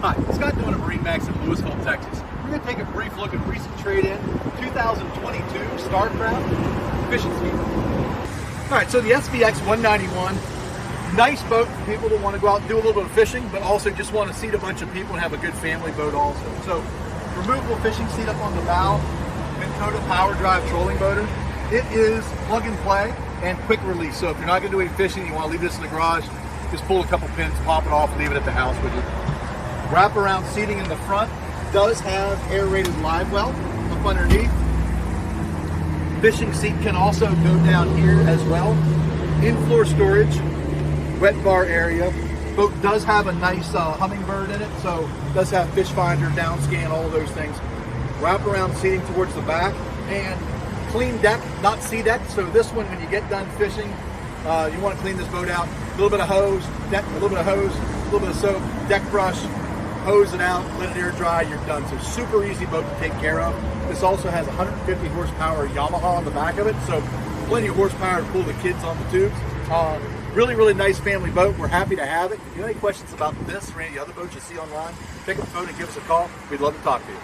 Hi, Scott doing at MarineMax in Louisville, Texas. We're going to take a brief look at recent trade-in 2022 Starcraft fishing ski. Alright, so the SVX191, nice boat for people that want to go out and do a little bit of fishing, but also just want to seat a bunch of people and have a good family boat also. So, removable fishing seat up on the bow, Minn Kota power drive trolling motor. It is plug and play and quick release. So if you're not going to do any fishing, you want to leave this in the garage, just pull a couple pins, pop it off, leave it at the house with you. Wraparound seating in the front does have air-rated live well up underneath. Fishing seat can also go down here as well. In-floor storage, wet bar area. Boat does have a nice hummingbird in it, so it does have fish finder, down scan, all of those things. Wraparound seating towards the back and clean deck, not sea deck. So this one, when you get done fishing, you want to clean this boat out. A little bit of hose, a little bit of soap, deck brush, hose it out, let it air dry, you're done. So super easy boat to take care of. This also has 150 horsepower Yamaha on the back of it, so plenty of horsepower to pull the kids on the tubes. Really nice family boat. We're happy to have it. If you have any questions about this or any other boats you see online, pick up the phone and give us a call. We'd love to talk to you.